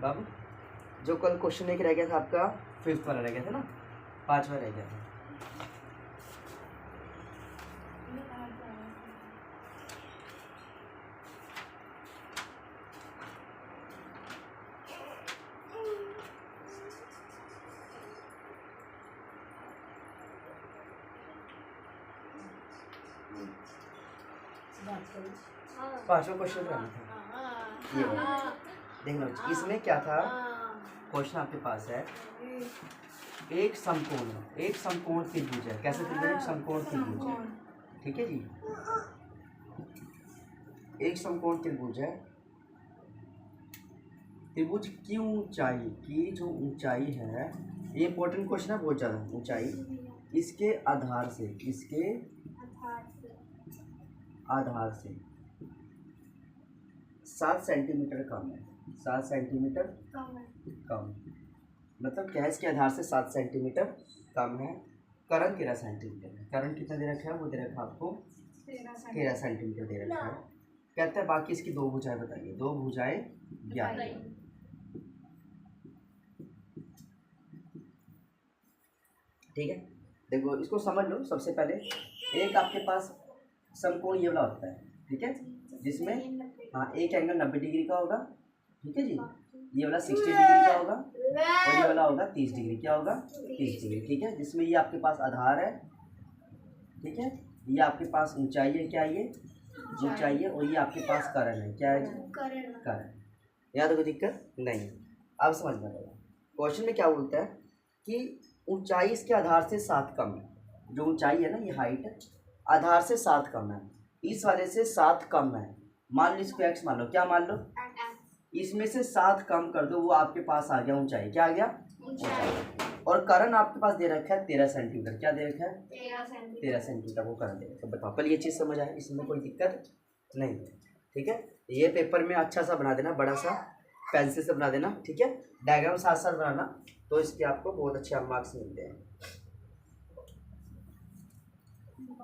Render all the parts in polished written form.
बाबू जो कल क्वेश्चन एक रह गया था आपका, 5th वाला रह गया था ना, 5वां रह गया था। पांचवा क्वेश्चन करना था ये। देख लो इसमें क्या था, क्वेश्चन आपके पास है, एक समकोण त्रिभुज है। कैसे त्रिभुज? एक समकोण त्रिभुज है, ठीक है जी। एक समकोण त्रिभुज है। त्रिभुज की ऊंचाई की जो ऊंचाई है, ये इंपॉर्टेंट क्वेश्चन है बहुत ज़्यादा। ऊंचाई इसके आधार से 7 सेंटीमीटर कम है। 7 सेंटीमीटर कम, मतलब क्या है, इसके आधार से 7 सेंटीमीटर कम है। करण 13 सेंटीमीटर है। करण कितना दे रखा है? वो दे रखा है आपको 13 सेंटीमीटर दे रखा है। कहते हैं बाकी इसकी दो भुजाएं बताइए। दो भुजाएं ज्ञात है, ठीक है। देखो इसको समझ लो। सबसे पहले एक आपके पास समकोण ये वाला होता है, ठीक है, जिसमें एक एंगल 90 डिग्री का होगा, ठीक है जी। ये वाला 60 डिग्री का होगा और ये वाला होगा 30 डिग्री। क्या होगा? 30 डिग्री, ठीक है। जिसमें ये आपके पास आधार है, ठीक है। ये आपके पास ऊंचाई है, क्या ये ऊंचाई है, और ये आपके पास करण है, क्या है? करण। यहाँ तो कोई दिक्कत नहीं है। अब समझना पड़ेगा क्वेश्चन में क्या बोलता है कि ऊंचाई इसके आधार से 7 कम है। जो ऊंचाई है ना, ये हाइट है, आधार से 7 कम है। इस वाले से 7 कम है। मान लो इसको x मान लो। क्या मान लो? इसमें से 7 कम कर दो, वो आपके पास आ गया ऊंचाई। क्या आ गया? ऊंचाई। और करण आपके पास दे रखा है 13 सेंटीमीटर। क्या दे रखा है? 13 सेंटीमीटर वो करण दे रखा है। बताओ पहले ये चीज़ समझ आए, इसमें कोई दिक्कत नहीं है, ठीक है। ये पेपर में अच्छा सा बना देना, बड़ा सा पेंसिल से बना देना, ठीक है। डायग्राम साथ साथ बनाना, तो इसके आपको बहुत अच्छे मार्क्स मिलते हैं,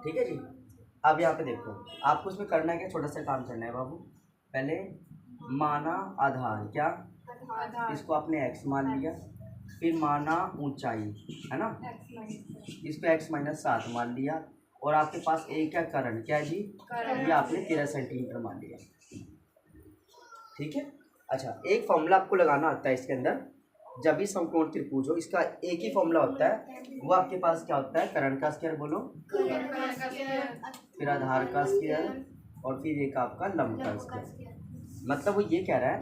ठीक है जी। अब यहाँ पे देखो, आपको इसमें करना है क्या? छोटा सा काम करना है बाबू। पहले माना आधार, क्या? इसको आपने x मान लिया। फिर माना ऊंचाई, है ना, इसको x-7 मान लिया। और आपके पास एक क्या करण, क्या है जी? ये आपने 13 सेंटीमीटर मान लिया, ठीक है। अच्छा, एक फॉर्मूला आपको लगाना आता है इसके अंदर। जब भी समकोण त्रिभुज हो, इसका एक ही फॉर्मूला होता है। वो आपके पास क्या होता है? करण का स्क्वायर, बोलो, फिर आधार का स्क्वायर, और फिर एक आपका लंब का स्क्वायर। मतलब वो ये कह रहा है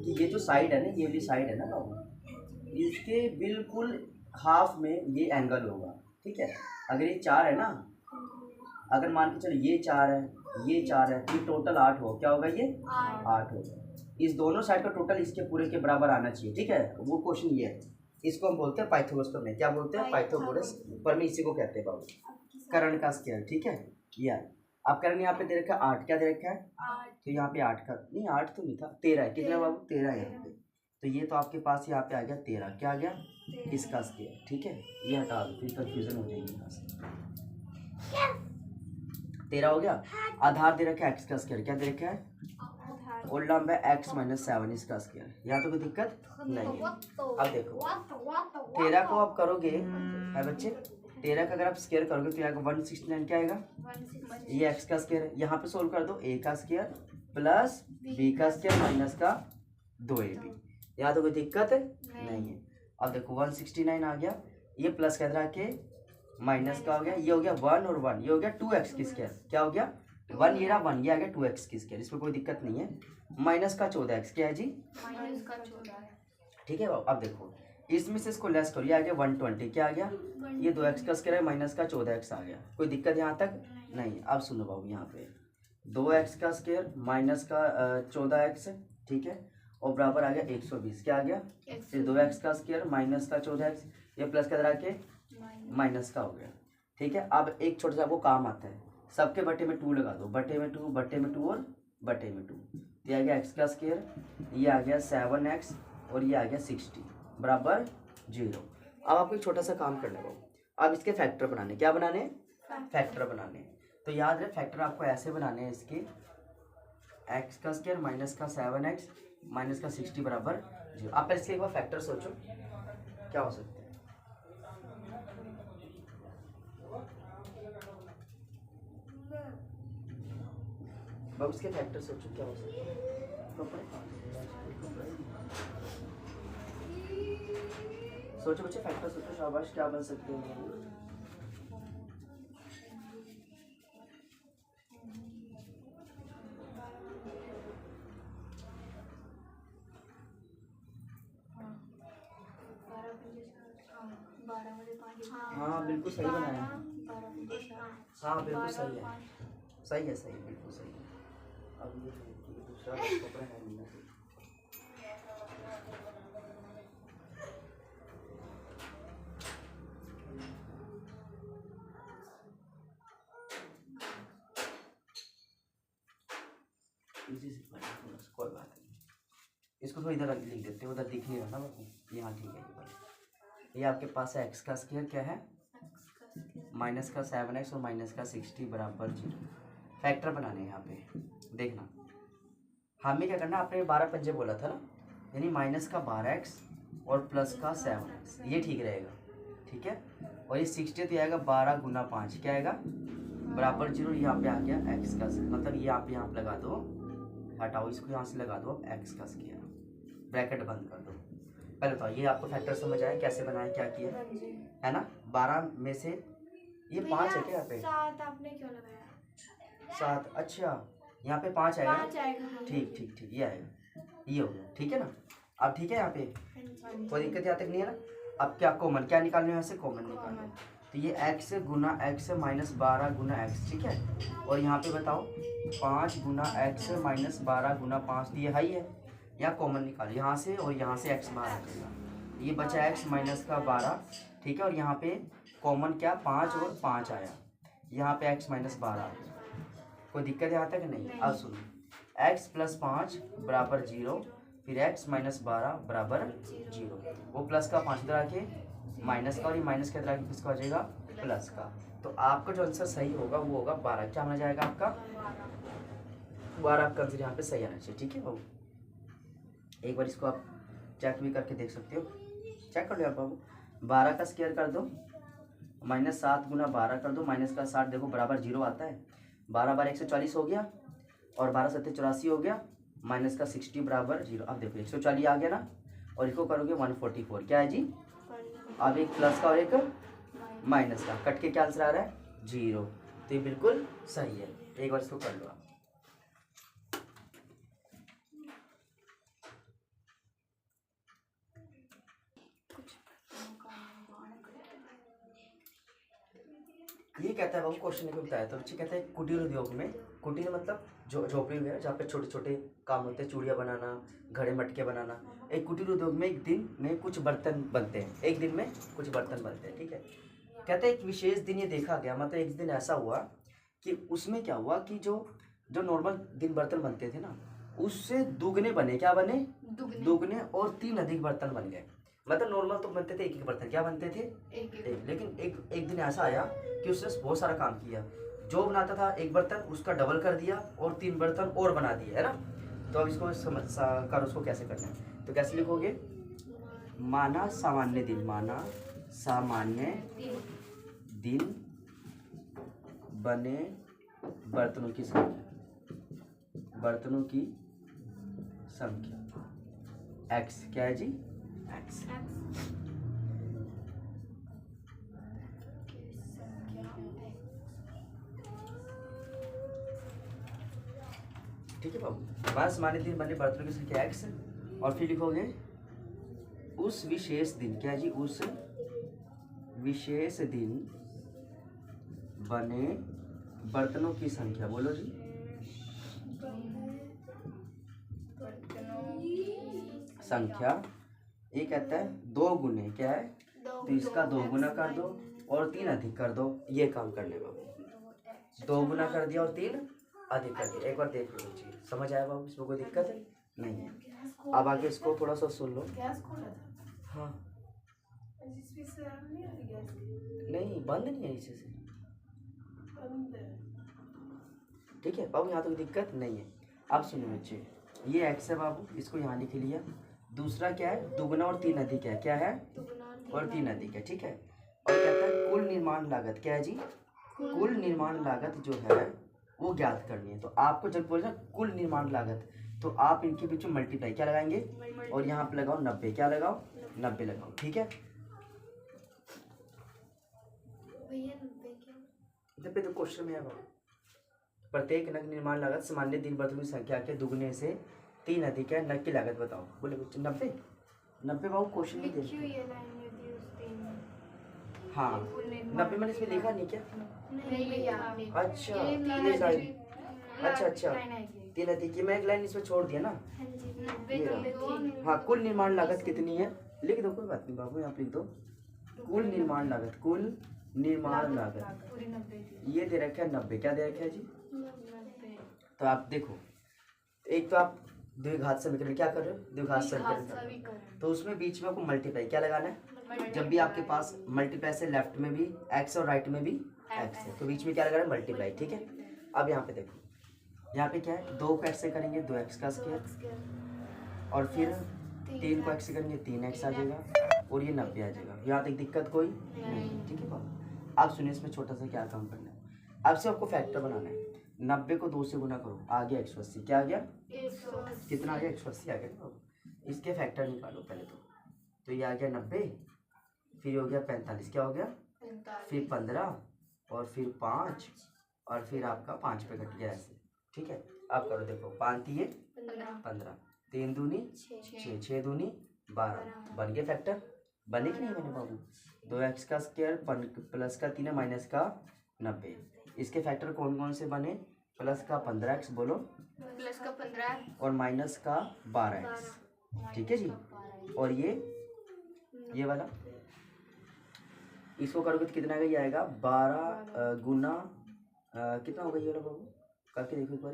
कि ये जो साइड है ना, ये वाली साइड है ना बाबू, इसके बिल्कुल हाफ में ये एंगल होगा, ठीक है। अगर ये 4 है ना, अगर मान के चलो ये 4 है, ये 4 है, तो टोटल 8 हो। क्या होगा? ये 8 होगा। इस दोनों साइड का टोटल इसके पूरे के बराबर आना चाहिए, ठीक है। वो क्वेश्चन ये है। इसको हम बोलते हैं पाइथागोरस प्रमेय। क्या बोलते हैं? पाइथागोरस प्रमेय, इसी को कहते हैं बाबू, करण का स्क्वायर, ठीक है। ये आप करण यहाँ पे दे रखा है 8। क्या दे रखा है? तो यहाँ पे 8 का नहीं, 8 तो नहीं था, 13 है। कितना बाबू? 13 है यहाँ पे। तो ये तो आपके पास यहाँ पे आ गया 13। क्या आ गया? इसका स्क्वायर, ठीक है। ये हटा दो, फिर कंफ्यूजन हो जाएगी यहाँ से। 13 हो गया। आधार दे रखा है x का स्क्वायर। क्या दे रखा है? और लंब है x-7 इसका स्क्वायर। यहाँ तो कोई दिक्कत नहीं है। अब देखो 13 को आप करोगे है बच्चे, 13 का अगर आप स्क्वायर करोगे तो यहाँ 169 क्या आएगा? ये x का स्क्वायर है। यहाँ पे सोल्व कर दो, a का स्क्वायर प्लस b का स्क्वायर माइनस का 2ab। यहाँ तो कोई दिक्कत नहीं है। अब देखो 169 आ गया, ये प्लस का रहा के माइनस का हो गया, ये हो गया 1 और 1, ये हो गया 2x की स्क्वायर। क्या हो गया? 1 ये रहा 1, ये आ गया 2x की स्क्वायर। इसमें कोई दिक्कत नहीं है। माइनस का 14x, क्या है जी? माइनस का 14, ठीक है। अब देखो इसमें से इसको लेस करो, ये आ गया 120। क्या आ गया? ये 2x का स्क्वायर है, माइनस का 14x आ गया। कोई दिक्कत यहाँ तक नहीं है। अब सुनो बाबू, यहाँ पे 2x का स्क्वायर माइनस का 14x, ठीक है, और बराबर आ गया 120। क्या आ गया? फिर 2x का स्क्वायर माइनस का 14x, ये प्लस का के माइनस का हो गया, ठीक है। अब एक छोटा सा वो काम आता है, सबके बटे में 2 लगा दो, बटे में 2, बटे में 2 और बटे में 2। ये आ गया x का स्क्वायर, ये आ गया 7x और ये आ गया 60 बराबर 0। अब आपको एक छोटा सा काम करना होगा, अब इसके फैक्टर बनाने, क्या बनाने? फैक्टर बनाने। तो याद रहे फैक्टर आपको ऐसे बनाने हैं इसके, x का स्क्वायर माइनस का 7x माइनस का 60 बराबर 0। आप इसके एक बार फैक्टर सोचो क्या हो सकता है। अब इसके फैक्टर सोचो क्या हो सकता है। सोचो बच्चे फैक्टर सोचो, शाबाश, क्या बन सकते हैं? हाँ बिल्कुल सही बनाया, हाँ बिल्कुल सही है, सही है, सही है, बिल्कुल सही है। अब ये दूसरा कपड़ा है नहीं ना, इसी से पढ़ना, कोई बात नहीं। इसको थोड़ा इधर लिख देते हैं, उधर दिख नहीं रहा ना बाबू, यहाँ ठीक है। ये आपके पास है x का स्क्वायर क्या है? माइनस का 7x और माइनस का 60 बराबर 0। फैक्टर बनाने यहाँ पे देखना, हमें क्या करना, आपने 12 पंजे बोला था ना, यानी माइनस का 12x और प्लस का 7x, ये ठीक रहेगा, ठीक है। और ये 60 तो आएगा 12 गुना 5, क्या आएगा? बराबर 0। यहाँ पे आ गया x का स्क्वायर, मतलब ये आप यहाँ पे लगा दो, हटाओ इसको, यहाँ से लगा दो x का स्क्वायर, ब्रैकेट बंद कर दो। पहले तो ये आपको फैक्टर समझ आया कैसे बनाए, क्या किया है ना। 12 में से ये 5 है क्या यहाँ पे? 7 आपने क्यों लगाया? 7, अच्छा यहाँ पे 5 आएगा, ठीक ठीक ठीक, ये आएगा, ये हो गया, ठीक है ना। अब ठीक है, यहाँ पे कोई दिक्कत यहाँ तक नहीं है ना। अब क्या कॉमन, क्या निकालना है यहाँ से? कॉमन निकालना है, तो ये x गुना x माइनस 12 गुना x, ठीक है। और यहाँ पे बताओ 5 गुना x माइनस 12 गुना 5, तो ये हाई है, यहाँ कॉमन निकालो यहाँ से, और यहाँ से x बाहर आ जाएगा, ये बचा x माइनस का 12, ठीक है। और यहाँ पे कॉमन क्या, 5 और 5 आया, यहाँ पे x माइनस 12 आ गया। कोई दिक्कत यहाँ तक नहीं? अब सुनो, x प्लस 5 बराबर 0, फिर x माइनस 12 बराबर 0, वो प्लस का 5 इधर आके माइनस का, और ये माइनस का इधर आके किसका हो जाएगा? प्लस का। तो आपका जो आंसर सही होगा वो होगा 12। क्या माना जाएगा आपका? 12 आपका आंसर यहाँ पे सही आना चाहिए, ठीक है बाबू। एक बार इसको आप चेक भी करके देख सकते हो, चेक कर लो आप बाबू। 12 का स्क्वायर कर दो, माइनस 7 गुना 12 कर दो, माइनस का 60 देखो बराबर 0 आता है, 12 बार 140 हो गया, और 12 7 84 हो गया, माइनस का 60 बराबर 0। अब देखो 140 आ गया ना, और इसको करोगे 144, क्या है जी? अब एक प्लस का और एक माइनस का, कट के क्या आंसर आ रहा है? 0। तो ये बिल्कुल सही है, एक बार इसको कर लो आप। ये कहता है बाबू, क्वेश्चन को बताया तो बच्चे कहता है कुटीर उद्योग में, कुटीर मतलब जो झोपड़ी वगैरह जहाँ पे छोटे छोटे काम होते हैं, चूड़ियाँ बनाना, घड़े मटके बनाना। एक कुटीर उद्योग में एक दिन में कुछ बर्तन बनते हैं, एक दिन में कुछ बर्तन बनते हैं, ठीक है। कहते हैं एक विशेष दिन ये देखा गया, मतलब एक दिन ऐसा हुआ कि उसमें क्या हुआ कि जो जो नॉर्मल दिन बर्तन बनते थे ना, उससे दुगने बने, क्या बने? दुगने, और 3 अधिक बर्तन बन गए। मतलब नॉर्मल तो बनते थे एक बर्तन, क्या बनते थे? एक। लेकिन एक दिन ऐसा आया कि उसने बहुत सारा काम किया, जो बनाता था एक बर्तन उसका डबल कर दिया और 3 बर्तन और बना दिए, है ना। तो अब इसको समझ कर उसको कैसे करना है, तो कैसे लिखोगे? माना सामान्य दिन, माना सामान्य दिन बने बर्तनों की संख्या, बर्तनों की संख्या x, क्या है जी? x। ठीक है बाबू, बस माने दिन बने बर्तनों की संख्या x, और फिर लिखोगे उस विशेष दिन, क्या जी? उस विशेष दिन बने बर्तनों की संख्या, बोलो जी। संख्या ये कहता है 2 गुने क्या है, तो इसका 2 गुना कर दो और 3 अधिक कर दो। ये काम करने बाबू 2 गुना कर दिया और 3 अधिक कर दिया। एक बार देख लो चीज, समझ आया बाबू, इसमें कोई दिक्कत नहीं है। अब आगे इसको थोड़ा सा सुन लो। हाँ नहीं बंद नहीं है इसे से, ठीक है बाबू, यहाँ तो कोई दिक्कत नहीं है। अब सुनो बच्चे, ये x है बाबू, इसको यहाँ लिख लिया। दूसरा क्या है, दुगुना और 3 अधिक है, क्या है और 3 अधिक है, ठीक है। और कहता है कुल निर्माण लागत, क्या है जी, कुल निर्माण लागत जो है वो ज्ञात करनी है। तो आपको जब बोलना कुल निर्माण लागत, तो आप इनके बीच में मल्टीप्लाई क्या लगाएंगे, और यहाँ पे लगाओ 90, क्या लगाओ 90 लगाओ, ठीक है। 90 तो क्वेश्चन में है बाबू। प्रत्येक नग निर्माण लागत सामान्य दिन प्रतिदिन संख्या के दुगने से 3 अधिक है, नग की लागत बताओ। बोले बच्चे 90 बाबू क्वेश्चन में देखिए। हाँ 90 मैंने इसमें लिखा नहीं क्या, अच्छा अच्छा 3 अधिक, मैं एक लाइन इसमें छोड़ दिया ना। हाँ कुल निर्माण लागत कितनी है, लिख दो, कोई बात नहीं बाबू, यहाँ पे लिख दो कुल निर्माण लागत। कुल निर्माण लागत ये दे रखा है 90, क्या दे रखा है जी। तो आप देखो, एक तो आप द्विघात समीकरण क्या कर रहे हो, द्विघात समीकरण, तो उसमें बीच में आपको मल्टीप्लाई क्या लगाना है। जब भी आपके पास मल्टीप्लाई से लेफ्ट में भी x और राइट में भी x है, तो बीच में क्या लगाना है, मल्टीप्लाई, ठीक है। अब यहाँ पे देखो, यहाँ पे क्या है, 2 को x से करेंगे 2x का स्क्वायर, और फिर 3 को x से करेंगे 3x आ जाएगा, और ये 90 आ जाएगा। यहाँ तक दिक्कत कोई नहीं, ठीक है बाबू। आप सुनिए इसमें छोटा सा क्या काम करना है। अब से आपको फैक्टर बनाना है। 90 को 2 से गुना करो, आ गया 180, क्या आ गया, कितना आ गया 180 आ गया बाबू। इसके फैक्टर निकालो पहले तो ये आ गया 90, फिर हो गया 45, क्या हो गया, फिर 15, और फिर 5, और फिर आपका 5 पे कट गया ऐसे, ठीक है। अब करो, देखो 5 दिए 15, 3 दूनी 6, 6 दूनी 12, बन गया फैक्टर, बने कि नहीं बने बाबू। 2x का स्क्वायर प्लस का 3 माइनस का 90, इसके फैक्टर कौन कौन से बने, प्लस का 15x, बोलो प्लस का 15 और माइनस का 12x, ठीक है जी। और ये वाला इसको करोगे तो कितना ये आएगा 12 गुना कितना होगा ये वाला बाबू, करके देखो एक बार,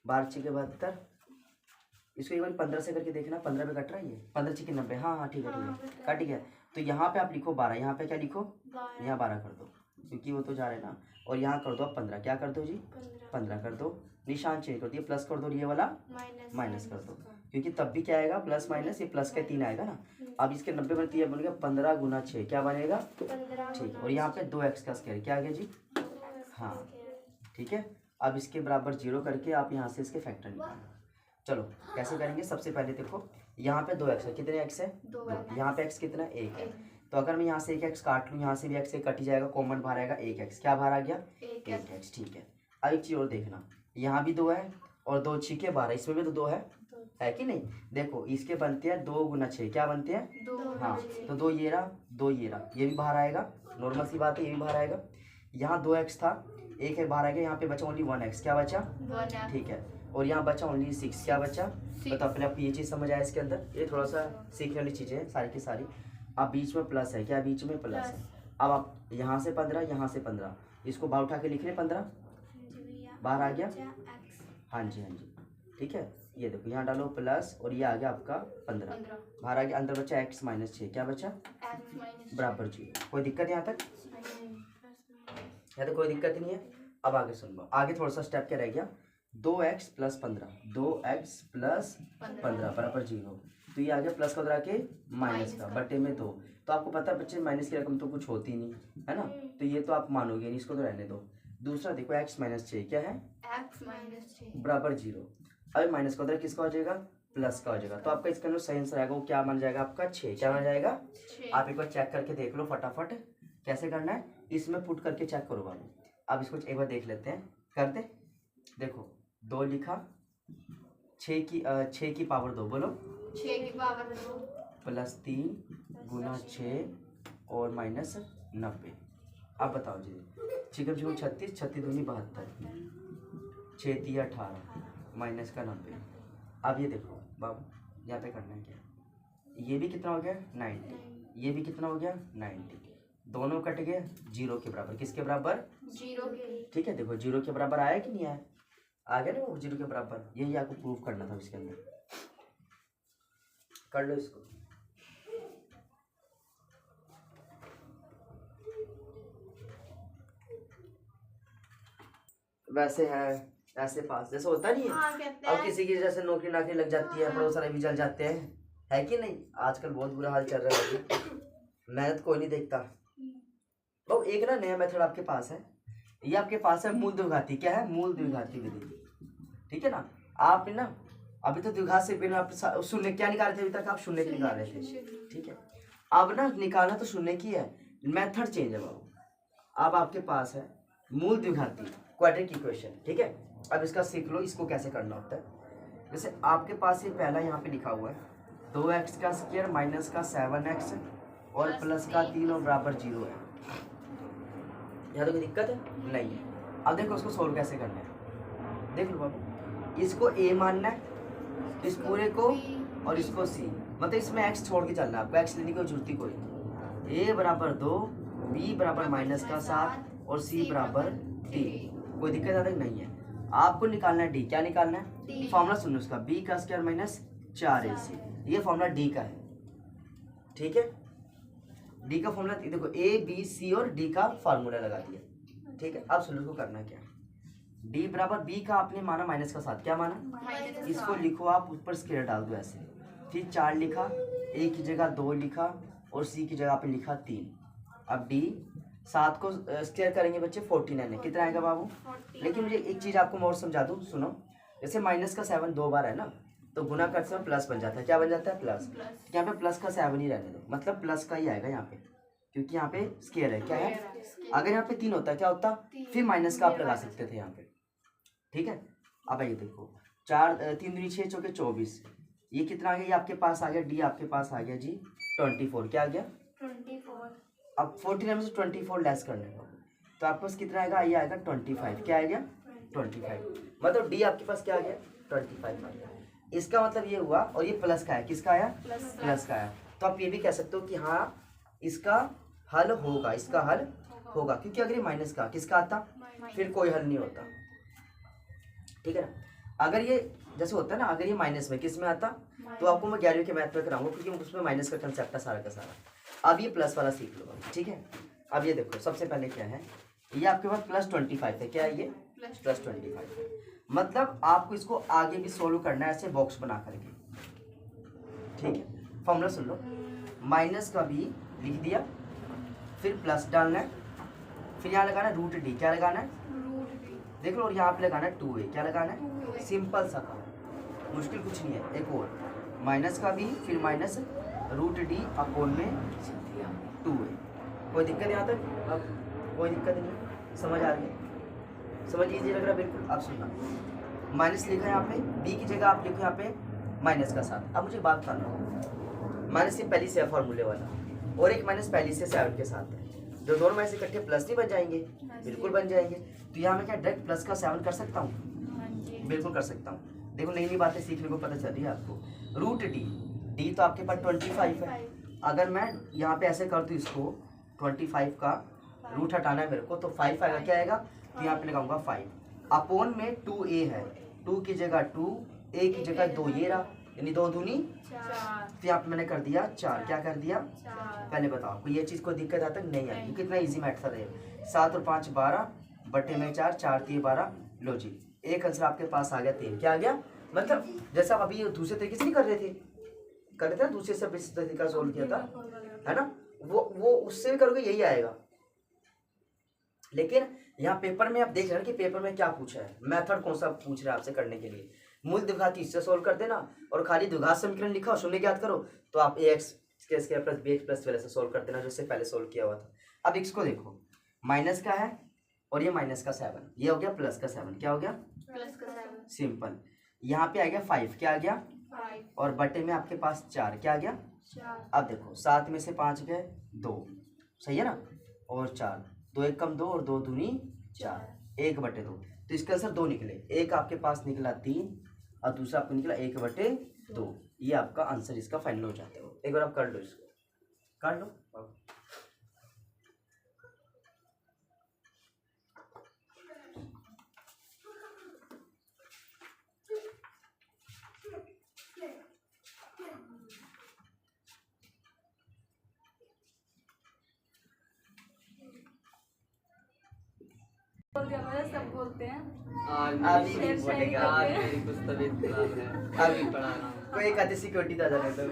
12 6 के 72, इसको एक बार 15 से करके देखना, 15 पे कट रहा है ये, 15 6 के 90, हाँ ठीक है कट गया। तो यहाँ पे आप लिखो 12, यहाँ पे क्या लिखो, यहाँ 12 कर दो, क्योंकि वो तो जा रहे हैं ना, और यहाँ कर दो आप 15, क्या कर दो जी 15 कर दो, निशान चेंज कर दिए, प्लस कर दो, ये वाला माइनस कर दो, क्योंकि तब भी क्या आएगा प्लस माइनस, ये प्लस का 3 आएगा ना। अब इसके 90 बनती है, बनेगा 15 गुना 6, क्या बनेगा, ठीक। और यहाँ पे 2x का स्क्वायर क्या आ गया जी, हाँ ठीक है। अब इसके बराबर 0 करके आप यहाँ से इसके फैक्टर निकालो। चलो कैसे करेंगे, सबसे पहले देखो यहाँ पे 2x है, कितने x है 2, यहाँ पे x कितना 1 है, तो अगर मैं यहाँ से 1x काट लूँ, यहाँ से भी x एक कट ही जाएगा, कॉमन बाहर आएगा 1x, क्या बाहर आ गया 1x, ठीक है। अब एक चीज़ और देखना, यहाँ भी 2 है और 2 6 के 12, इसमें भी तो 2 है कि नहीं। देखो इसके बनते हैं 2 गुना 6, क्या बनते हैं 2, हाँ तो 2 ये रहा 2 ये रहा, ये भी बाहर आएगा, नॉर्मल सी बात है, ये भी बाहर आएगा। यहाँ 2x था, 1 बाहर आ गया, यहाँ पे बचा ओनली 1x, क्या बचा 1, ठीक है। और यहाँ बचा ओनली 6, क्या बचा, तो अपने आपको ये चीज़ समझ आया इसके अंदर, ये थोड़ा सा सीखने वाली चीज़ें हैं सारी की सारी। अब बीच में प्लस है, क्या बीच में प्लस है। अब आप यहाँ से 15, यहाँ से 15, इसको बाहर उठा के लिख रहे 15, बाहर आ गया, हाँ जी हाँ जी, ठीक है। ये देखो यहाँ डालो प्लस, और ये आ गया आपका 15, बाहर आ गया, अंदर बचा x माइनस 6, क्या बचा बराबर 0। कोई दिक्कत यहाँ तक, या तो कोई दिक्कत नहीं है। अब आगे सुन लो, आगे थोड़ा सा स्टेप क्या रह गया, 2x प्लस 15, 2x प्लस 15 बराबर 0, तो ये आ गया प्लस का उधर आके माइनस का बटे में 2। तो आपको पता है बच्चे माइनस की रकम तो कुछ होती नहीं है ना, तो ये तो आप मानोगे नहीं, इसको तो रहने दो। दूसरा देखो x माइनस 6 क्या है, x माइनस 6 बराबर 0। अब माइनस का उधर किसका हो जाएगा, प्लस का हो जाएगा, तो आपका इसका अंदर सही आंसर आएगा, वो क्या बन जाएगा आपका 6, क्या बन जाएगा 6। आप एक बार चेक करके देख लो फटाफट कैसे करना है, इसमें पुट करके चेक करो बाबू। अब इसको एक बार देख लेते हैं, करते देखो 2 लिखा, 6 की पावर 2, बोलो 6 की पावर 2 प्लस 3 गुना 6 और माइनस 90। अब बताओ जी, 6 36, 36 दूनी 72, 6 3 18, माइनस का 90। अब ये देखो बाबू यहाँ पे करना है क्या, ये भी कितना हो गया 90, ये भी कितना हो गया 90, दोनों कट गए 0 के बराबर। किसके बराबर? 0 के। ठीक है, देखो 0 के बराबर आया कि नहीं आया, आ गया ना वो 0 के बराबर। यही आपको प्रूफ करना था इसके अंदर, कर लो इसको। वैसे है ऐसे पास जैसे होता नहीं है। हाँ, कहते अब हैं। किसी की जैसे नौकरी नाकरी लग जाती है, पड़ोस वाले भी जल जाते हैं, है कि नहीं? आजकल बहुत बुरा हाल चल रहा है अभी। मेहनत कोई नहीं देखता। तो एक ना नया मेथड आपके पास है, ये आपके पास है मूल द्विघाती। क्या है? मूल द्विघाती विधि। ठीक है ना? आप ना अभी तो द्विघात से बिना आप शून्य क्या निकाल रहे थे, अभी तक आप शून्य की निकाल रहे थे। ठीक है, अब ना निकालना तो शून्य की है, मेथड चेंज है बाबू। अब आपके पास है मूल द्विघाती क्वाड्रेटिक इक्वेशन। ठीक है, अब इसका सीख लो, इसको कैसे करना होता है। जैसे आपके पास ये पहला यहाँ पे लिखा हुआ है 2x का स्क्वायर माइनस का 7x और प्लस का 3 और बराबर 0 है। यहाँ तो कोई दिक्कत है नहीं है। अब देखो उसको सोल्व कैसे करना है, देख लो बाबू। इसको a मानना है, इस पूरे को, और इसको c, मतलब इसमें x छोड़ के चलना है आपको, x लेने की जरूरत ही कोई नहीं। a बराबर 2, b बराबर माइनस का 7 और c बराबर 3। कोई दिक्कत आता नहीं है। आपको निकालना है d। क्या निकालना है? फॉर्मूला सुनो उसका, b का स्क्वायर माइनस 4ac। ये फॉर्मूला d का है। ठीक है, d का फॉर्मूला देखो, a b c और d का फार्मूला लगा दिया। ठीक है, अब सुनो को करना क्या है। d बराबर b का आपने माना माइनस का 7, क्या माना? इसको लिखो आप, ऊपर स्क्वायर डाल दो ऐसे। फिर 4 लिखा, a की जगह 2 लिखा और c की जगह आपने लिखा 3। अब d 7 को स्क्वायर करेंगे बच्चे 49 है। कितना आएगा बाबू? लेकिन मुझे एक चीज़ आपको और समझा दूँ, सुनो। जैसे माइनस का 7 2 बार है ना, तो गुना करते समय प्लस बन जाता है। क्या बन जाता है? प्लस। यहाँ पे प्लस का 7 ही रहने दो, मतलब प्लस का ही आएगा यहाँ पे, क्योंकि यहाँ पे स्क्वायर है। क्या है? अगर यहाँ पे 3 होता क्या होता? फिर माइनस का आप लगा सकते थे यहाँ पे। ठीक है, अब ये देखो 4 3 दूनी 6 चौके 24। ये कितना आ गया? ये आपके पास आ गया डी, आपके पास आ गया जी 24। क्या आ गया? 24। अब 49 में से 24 लेस करने को, तो आपके पास कितना आएगा? ये आएगा 25। क्या आएगा? 25। मतलब डी आपके पास क्या आ गया? 25 आ गया। इसका मतलब ये हुआ, और ये प्लस का है। किसका आया? प्लस का आया। तो आप ये भी कह सकते हो कि हाँ इसका हल होगा, इसका हल होगा, क्योंकि अगर ये माइनस का किसका आता फिर कोई हल नहीं होता। ठीक है ना? अगर ये जैसे होता है ना, अगर ये माइनस में किस में आता, तो आपको मैं 11वीं के मैथ में कराऊंगा, क्योंकि उसमें माइनस का कंसेप्ट है सारा का सारा। अब ये प्लस वाला सीख लो। ठीक है, अब ये देखो सबसे पहले क्या है, ये आपके पास +25 है। क्या है ये? +25 है। मतलब आपको इसको आगे भी सोल्व करना है ऐसे बॉक्स बना करके। ठीक है, फॉर्मूला सुन लो, माइनस का भी लिख दिया, फिर प्लस डालना है, फिर यहाँ लगाना है √d। क्या लगाना है? देख लो, और यहाँ पे लगाना है 2a। क्या लगाना है? सिंपल सा काम, मुश्किल कुछ नहीं है। एक और माइनस का भी, फिर माइनस √d अपॉन में 2a। कोई दिक्कत यहाँ तक? अब कोई दिक्कत नहीं, समझ आ रही है? समझ लीजिए लग रहा है बिल्कुल। अब सुनना, माइनस लिखा है यहाँ पे, b की जगह आप लिखो यहाँ पे माइनस का 7। अब मुझे बात करना, माइनस से पहली से फॉर्मूले वाला, और एक माइनस पहली से 7 के साथ है, जो दोनों में से इकट्ठे प्लस नहीं बन जाएंगे? बिल्कुल बन जाएंगे। तो यहाँ मैं क्या डायरेक्ट प्लस का 7 कर सकता हूँ? बिल्कुल कर सकता हूँ। देखो नई नई बातें सीखने को पता चल रही है आपको। √d तो आपके पास 25 है। अगर मैं यहाँ पे ऐसे कर दूँ इसको, 25 का रूट हटाना है मेरे को, तो 5 आएगा। क्या आएगा? तो यहाँ पे लगाऊंगा 5 अपॉन में 2a है, 2 की जगह 2, a की जगह 2, ये रहा, यानी 2 दूनी 4। तो यहाँ पे मैंने कर दिया 4। क्या कर दिया? 4। पहले बताओ आपको ये चीज़ को दिक्कत आता नहीं आएगी, कितना इजी मैथड है। 7 और 5 12 बटे में 4, 4 3 12। लो जी, एक आंसर आपके पास आ गया 3। क्या आ गया? मतलब जैसा आप अभी दूसरे तरीके से नहीं कर रहे थे, कर रहे थे ना, दूसरे से बेसिक तरीका सोल्व किया था, है ना? वो उससे भी करोगे यही आएगा। लेकिन यहाँ पेपर में आप देख रहे हैं कि पेपर में क्या पूछा है, मेथड कौन सा पूछ रहा है आपसे करने के लिए। मूल द्विघाती इससे सोल्व कर देना, और खाली द्विघात समीकरण लिखा और शून्य ज्ञात करो, तो आप ax के स्क्वायर प्लस bx प्लस वैसे सोल्व कर देना, जैसे पहले सोल्व किया हुआ था। अब x को देखो, माइनस का है और ये माइनस का 7, ये हो गया प्लस का 7। क्या हो गया? प्लस का 7। सिंपल। यहाँ पे आ गया 5। क्या आ गया? 5 और बटे में आपके पास 4। क्या आ गया? 4। अब देखो 7 में से 5 गए 2, सही है ना? और 4, 2 1 कम 2 और 2 दूनी 4, 1 बटे 2। तो इसका आंसर 2 निकले। एक आपके पास निकला 3 और दूसरा आपको निकला 1/2। ये आपका आंसर इसका फाइनल हो जाता है। एक बार आप कर लो, इसको कर लो। सब बोलते हैं। आज अभी मेरी नहीं बोलेगा। आज मेरी कुछ तबीयत खराब है। अभी पढ़ा रहा हूँ। कोई एक आधी सिक्योरिटी दादा ने तो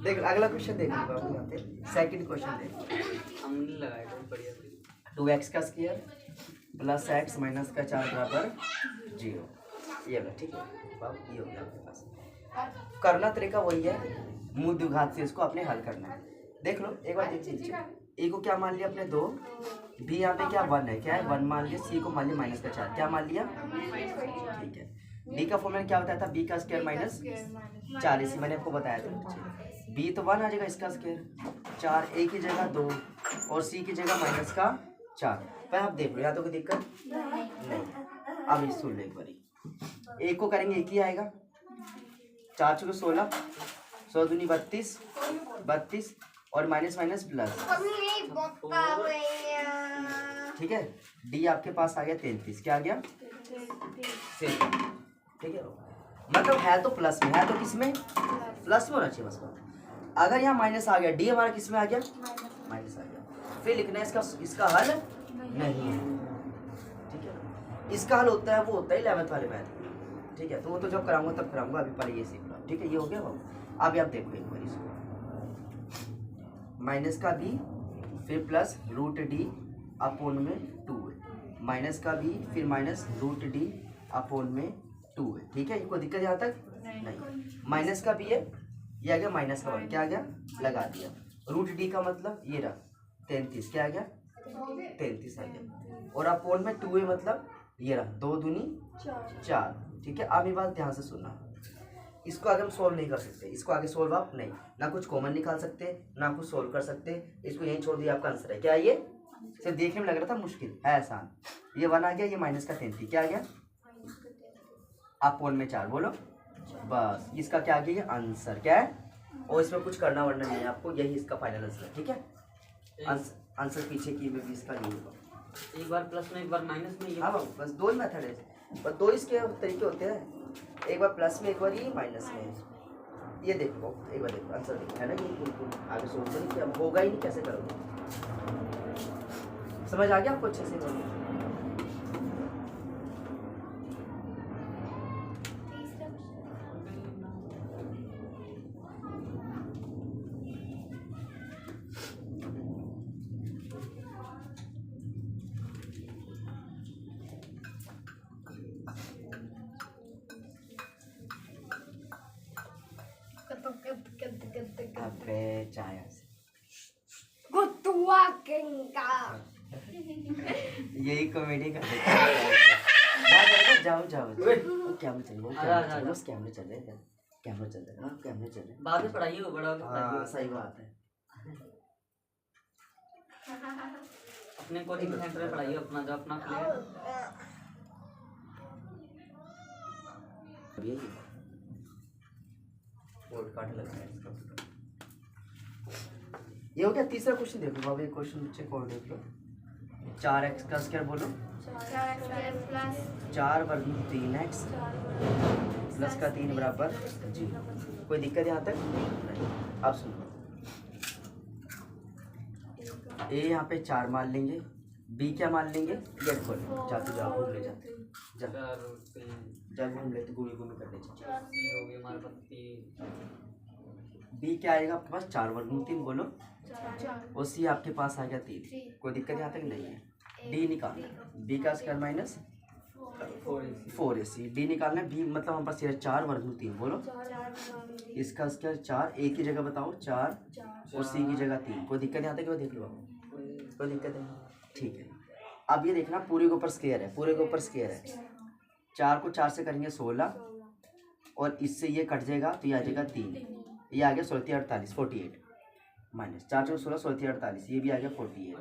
देख अगला क्वेश्चन देख लो बाबू। यहाँ पे सेकंड क्वेश्चन देख। हम नहीं लगाए कोई बढ़िया से। 2x का स्क्वायर प्लस x माइनस का 4 बराबर 0। ये वाला ठीक है बाबू, ये हो गया आपके पास। करना तरीका वही है, मुंह दुघात से इसको आपने हल करना है। देख लो एक बार देख लीजिए। ए को क्या मान लिया अपने 2, बी यहाँ पे क्या 1 है, क्या है 1 मान लिया, सी को मान लिया माइनस का 4, क्या मान लिया ठीक है। डी का फॉर्मूला क्या बताया था, बी का स्क्वायर माइनस 4, इसी मैंने आपको बताया था। बी तो 1 आ जाएगा, इसका स्क्वायर 4, ए की जगह 2 और सी की जगह माइनस का 4। पर आप देख लो, यहाँ तो कोई दिक्कत नहीं। अब इस सुन लो एक बारी, एक को करेंगे एक ही आएगा, 4 चौके 16, 16 दूनी 32, 32 और माइनस माइनस प्लस, ठीक है। डी आपके पास आ गया 33, क्या आ गया ठीक है। मतलब है तो प्लस में, है तो किस में प्लस में होना चाहिए बस बात। अगर यहाँ माइनस आ गया, डी हमारा किस में आ गया माइनस आ गया, फिर लिखना है इसका हल नहीं है, ठीक है। इसका हल होता है वो होता है 11th वाले मैथ, ठीक है। तो वो तो जब कराऊंगा तब कराऊंगा, अभी पहले ये सीख लो, ठीक है। ये हो गया बाबू। अभी आप देखो एक बार इसको, माइनस का बी फिर प्लस रूट डी अपोन में 2 है, माइनस का बी फिर माइनस रूट डी अपोन में 2 है, ठीक है। कोई दिक्कत यहाँ तक नहीं। माइनस का बी है, ये आ गया माइनस का 1, क्या आ गया लगा दिया। रूट डी का मतलब ये रहा 33, क्या आ गया 33 आ गया। और अपोन में 2 है मतलब ये रहा 2 दूनी 4, ठीक है। अब ये बात ध्यान से सुनना, इसको आगे हम सोल्व नहीं कर सकते, इसको आगे सोल्व आप नहीं, ना कुछ कॉमन निकाल सकते ना कुछ सोल्व कर सकते, इसको यहीं छोड़ दिया, आपका आंसर है क्या ये। सिर्फ देखने में लग रहा था मुश्किल है, आसान। ये 1 आ गया, ये माइनस का 33 क्या आ गया अपोन में 4, बोलो बस। इसका क्या आ गया ये आंसर क्या है, और इसमें कुछ करना वरना नहीं है आपको, यही इसका फाइनल आंसर है, ठीक है। आंसर पीछे की में भी इसका यही होगा, एक बार प्लस में एक बार माइनस में। हाँ बस 2 मेथड है, बस 2 इसके तरीके होते हैं, एक बार प्लस में एक बार ये माइनस में। ये देखो एक बार देखो आंसर देखो, है ना। ये बिल्कुल आगे सोचते नहीं कि अब होगा ही नहीं, कैसे करोगे। समझ आ गया आपको अच्छे से। अबे चाय यही कॉमेडी कर जाओ जाओ वो कैमरे चल रहे, बस कैमरे चल रहे हैं, कैमरा चल रहा है, कैमरे चल रहे हैं। बाद में पढ़ाइए वो बड़ा हाँ सही बात है। अपने कोचिंग सेंटर में पढ़ाइए, अपना जो अपना कोड काट लग रहा है इसका। ये हो गया तीसरा क्वेश्चन। देखो बाबू एक क्वेश्चन नीचे कोड देख लो, 4x का स्क्वायर बोलो, 4 वर्ग 3x प्लस का 3 बराबर जी। कोई दिक्कत यहाँ तक नहीं। अब सुनो, ए यहाँ पे 4 मान लेंगे, बी क्या मान लेंगे, ये खोल जाते जाओ घूम ले जाते जा घूम ले, तो घूमी घूमी कर ले। हो गया हमारे पास 3। बी क्या आएगा आपके पास 4 वर्ग 3 बोलो, और सी आपके पास आ गया 3। कोई दिक्कत यहाँ तक नहीं है। डी निकालना, बी का स्क्वायर माइनस 4ac, डी निकालना है। बी मतलब हमारे पास 4 वर्ग 3 बोलो, इसका स्क्वायर 4, ए की जगह बताओ 4 और सी की जगह 3। कोई दिक्कत यहाँ तक देख लो आप, कोई दिक्कत है ठीक है। अब ये देखना पूरे के ऊपर स्क्वायर है, पूरे के ऊपर स्क्वायर है। 4 को 4 से करेंगे 16 और इससे ये कट जाएगा तो ये आ जाएगा 3, ये आ गया 16 48 48 माइनस 4 16 16 48, ये भी आ गया 48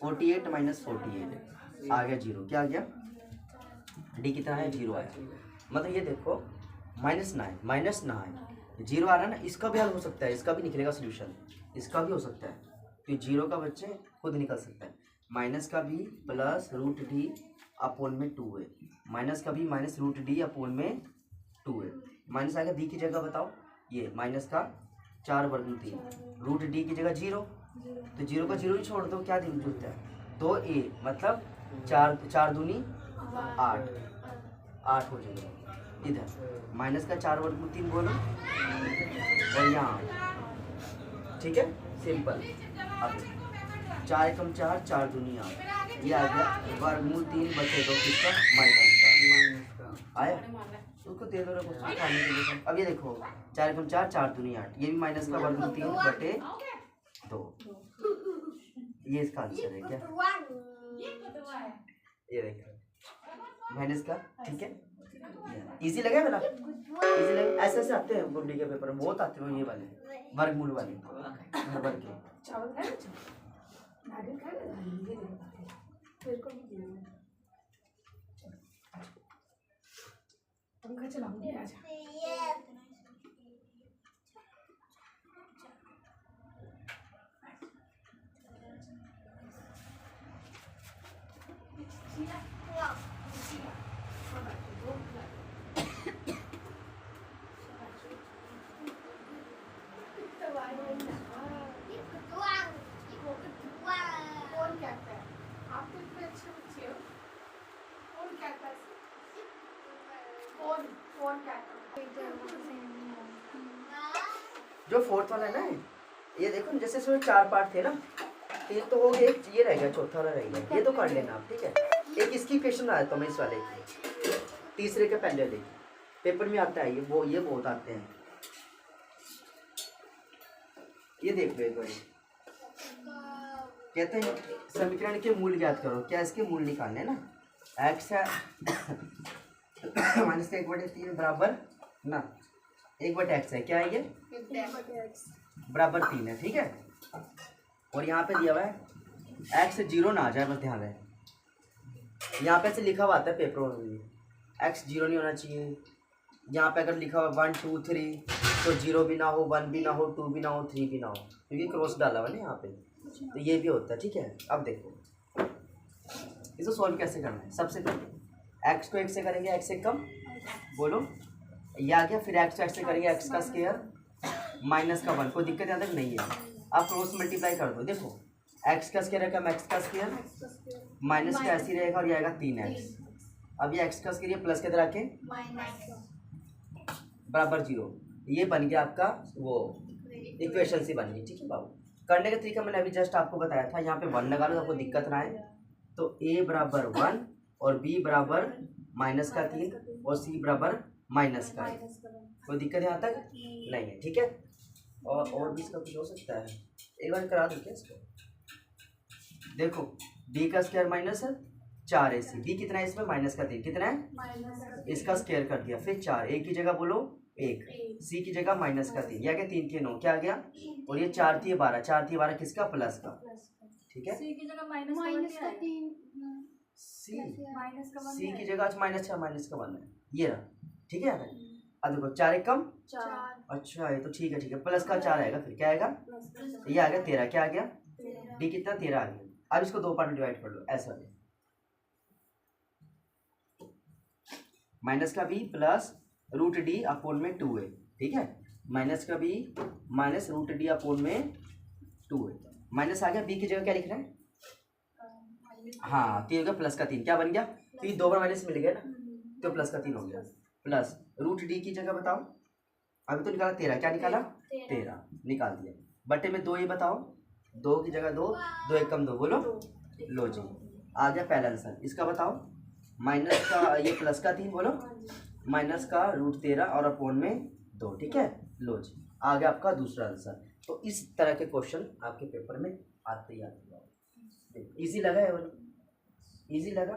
48 माइनस 48 आ गया 0, क्या आ गया डी कितना है 0 आया। मतलब ये देखो माइनस ना है, 0 आ रहा है ना, इसका भी हल हो सकता है, इसका भी निकलेगा सोल्यूशन, इसका भी हो सकता है। तो 0 का बच्चे खुद निकल सकता है, माइनस का भी प्लस रूट डी अपोन में 2 है, माइनस का भी माइनस रूट डी अपोन में 2 है। माइनस आएगा डी की जगह बताओ, ये माइनस का 4 वर्ग 3, रूट डी की जगह 0, तो 0 का 0 ही छोड़ दो, क्या दिन जुड़ता है 2a, मतलब 4 दूनी 8 हो जाएगा। इधर माइनस का 4 वर्ग 3 बोलो और यहाँ, ठीक है सिंपल। अब 4 एकम 4, 4 दूनी 8, ये आ गया वर्गमूल 3 बचे 2 किसका माइनस का आया, उसको दे दो ना कुछ खाने के लिए। अब ये देखो 4 एकम 4, 4 दूनी 8, ये भी माइनस का वर्गमूल 3 बटे 2, ये इसका आंसर है क्या, ये देखो माइनस का, ठीक है। इजी लगा मेरा, इजी लगा। ऐसे ऐसे आते हैं गुड्डी के पेपर में, बहुत आते हैं ये वाले वर्गमूल वाले हर वर्ग के। पंखा चलाऊंगी आज। जो फोर्थ वाला है ना, ये देखो ना, जैसे इसमें 4 पार्ट थे ना, 3 तो हो गए, एक ये रह गया, चौथा वाला रह गया, ये तो कर लेना आप, ठीक है। एक इसकी क्वेश्चन आया तो मैं इस वाले की, तीसरे के पहले वाले पेपर में आता है ये, ये बहुत आते हैं, ये देख लो एक बार। कहते हैं समीकरण के मूल ज्ञात करो, क्या इसके मूल निकालने ना, एक्स है माइनस का 1/3 बराबर ना 1/x है, क्या है ये बराबर 3 है, ठीक है। और यहाँ पे दिया हुआ है x 0 ना आ जाए, बस ध्यान रहे, यहाँ पे ऐसे लिखा हुआ आता है पेपरों में, x 0 नहीं होना चाहिए। यहाँ पे अगर लिखा हुआ 1 2 3 तो 0 भी ना हो, 1 भी ना हो, 2 भी ना हो, 3 भी ना हो, क्योंकि क्रॉस डाला हुआ ना यहाँ पे, तो ये भी होता है, ठीक है। अब देखो इसको सॉल्व कैसे करना है, सबसे पहले x को 1 से करेंगे, x से कम बोलो, ये आ गया, फिर x को x से करेंगे, x का स्क्वायर माइनस का 1, कोई दिक्कत यहाँ तक नहीं है। आप क्रॉस मल्टीप्लाई कर दो, देखो x का स्क्वायर रहेगा x का स्क्वायर माइनस का ऐसे ही रहेगा और ये आएगा 3x। अब ये x का स्क्वायर प्लस के तरह के बराबर 0, ये बन गया आपका वो इक्वेशन सी बन गई, ठीक है बाबू। करने का तरीका मैंने अभी जस्ट आपको बताया था, यहाँ पे 1 लगा लो, आपको दिक्कत ना आए। तो a बराबर 1 और b बराबर माइनस का 3 और c बराबर माइनस का 1, कोई दिक्कत यहाँ तक नहीं है, ठीक है। और भी इसका कुछ हो सकता है, एक बार करा दो क्या इसको। देखो b का स्क्वायर माइनस है 4ac, b कितना है इसमें माइनस का 3, कितना है इसका स्क्वायर कर दिया, फिर 4, a की जगह बोलो 1, c की जगह माइनस का 3, या क्या 3 के 9 क्या आ गया, और ये 4 थी 12, 4 थी 12 किसका प्लस का, ठीक है। सी की जगह माइनस का 3, सी माइनस का 1 सी की जगह माइनस का 1 है, ये रहा, ठीक है। अब देखो 4 एक कम 4, अच्छा ये तो ठीक है, ठीक है, प्लस का 4 आएगा, फिर क्या आएगा, ये आ गया 13, क्या आ गया डी कितना 13 आ गया। अब इसको 2 पार्ट में डिवाइड कर लो, ऐसा माइनस का B plus root D upon में 2 है, ठीक है। माइनस का B minus root D upon में 2 है, माइनस आ गया, बी की जगह क्या लिख रहे हैं, हाँ 3 हो गया, प्लस का 3 क्या बन गया, तो ये 2 बार माइनस मिल गया ना, तो प्लस का 3 हो गया, प्लस रूट डी की जगह बताओ, अभी तो निकाला 13, क्या निकाला 13 निकाल दिया, बटे में 2, ये बताओ 2 की जगह 2, 2 एक कम 2 बोलो, लो जी आ गया पहला आंसर। इसका बताओ माइनस का ये प्लस का 3 बोलो, माइनस का रूट 13 और अपोन में 2, ठीक है, लो जी आ गया आपका दूसरा आंसर। तो इस तरह के क्वेश्चन आपके पेपर में आते ही आते हैं। इजी लगा है, इजी लगा।